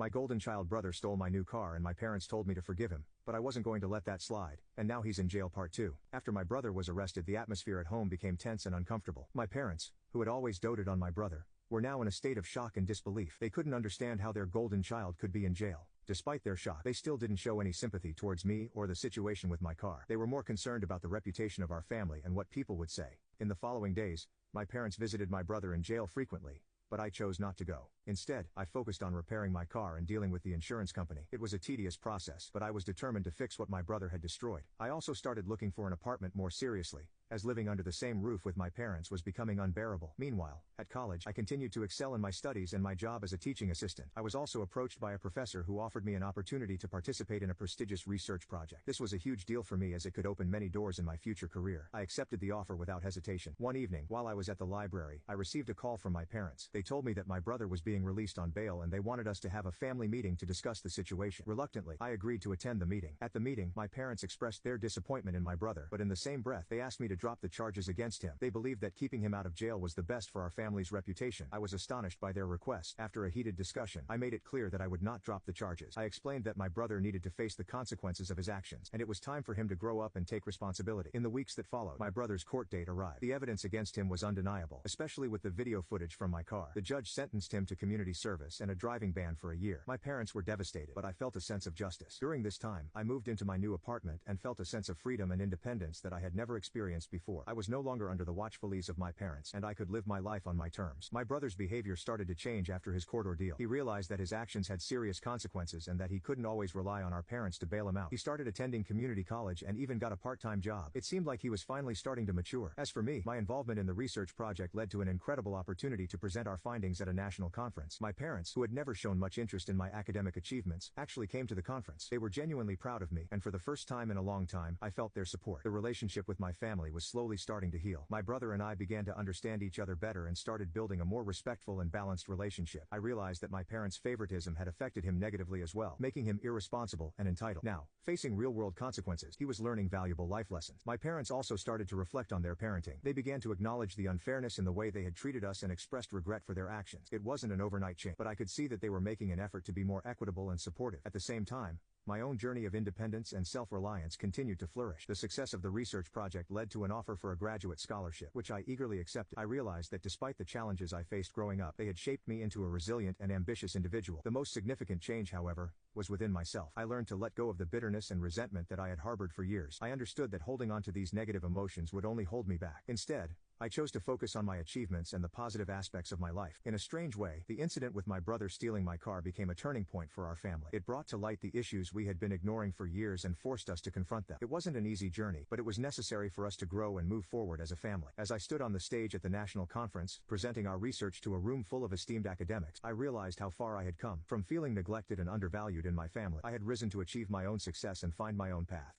My golden child brother stole my new car and my parents told me to forgive him, but I wasn't going to let that slide, and now he's in jail part 2. After my brother was arrested, the atmosphere at home became tense and uncomfortable. My parents, who had always doted on my brother, were now in a state of shock and disbelief. They couldn't understand how their golden child could be in jail. Despite their shock, they still didn't show any sympathy towards me or the situation with my car. They were more concerned about the reputation of our family and what people would say. In the following days, my parents visited my brother in jail frequently, but I chose not to go. Instead, I focused on repairing my car and dealing with the insurance company. It was a tedious process, but I was determined to fix what my brother had destroyed. I also started looking for an apartment more seriously, as living under the same roof with my parents was becoming unbearable. Meanwhile, at college, I continued to excel in my studies and my job as a teaching assistant. I was also approached by a professor who offered me an opportunity to participate in a prestigious research project. This was a huge deal for me as it could open many doors in my future career. I accepted the offer without hesitation. One evening, while I was at the library, I received a call from my parents. They told me that my brother was being released on bail and they wanted us to have a family meeting to discuss the situation. Reluctantly, I agreed to attend the meeting. At the meeting, my parents expressed their disappointment in my brother, but in the same breath, they asked me to drop the charges against him. They believed that keeping him out of jail was the best for our family's reputation. I was astonished by their request. After a heated discussion, I made it clear that I would not drop the charges. I explained that my brother needed to face the consequences of his actions, and it was time for him to grow up and take responsibility. In the weeks that followed, my brother's court date arrived. The evidence against him was undeniable, especially with the video footage from my car. The judge sentenced him to community service and a driving ban for a year. My parents were devastated, but I felt a sense of justice. During this time, I moved into my new apartment and felt a sense of freedom and independence that I had never experienced before. I was no longer under the watchful eyes of my parents, and I could live my life on my terms. My brother's behavior started to change after his court ordeal. He realized that his actions had serious consequences and that he couldn't always rely on our parents to bail him out. He started attending community college and even got a part-time job. It seemed like he was finally starting to mature. As for me, my involvement in the research project led to an incredible opportunity to present our findings at a national conference. My parents, who had never shown much interest in my academic achievements, actually came to the conference. They were genuinely proud of me, and for the first time in a long time, I felt their support. The relationship with my family was slowly starting to heal. My brother and I began to understand each other better and started building a more respectful and balanced relationship. I realized that my parents' favoritism had affected him negatively as well, making him irresponsible and entitled. Now, facing real-world consequences, he was learning valuable life lessons. My parents also started to reflect on their parenting. They began to acknowledge the unfairness in the way they had treated us and expressed regret for their actions. It wasn't an overnight change, but I could see that they were making an effort to be more equitable and supportive. At the same time, my own journey of independence and self-reliance continued to flourish. The success of the research project led to an offer for a graduate scholarship, which I eagerly accepted. I realized that despite the challenges I faced growing up, they had shaped me into a resilient and ambitious individual. The most significant change, however, was within myself. I learned to let go of the bitterness and resentment that I had harbored for years. I understood that holding on to these negative emotions would only hold me back. Instead, I chose to focus on my achievements and the positive aspects of my life. In a strange way, the incident with my brother stealing my car became a turning point for our family. It brought to light the issues we had been ignoring for years and forced us to confront them. It wasn't an easy journey, but it was necessary for us to grow and move forward as a family. As I stood on the stage at the national conference, presenting our research to a room full of esteemed academics, I realized how far I had come. From feeling neglected and undervalued in my family, I had risen to achieve my own success and find my own path.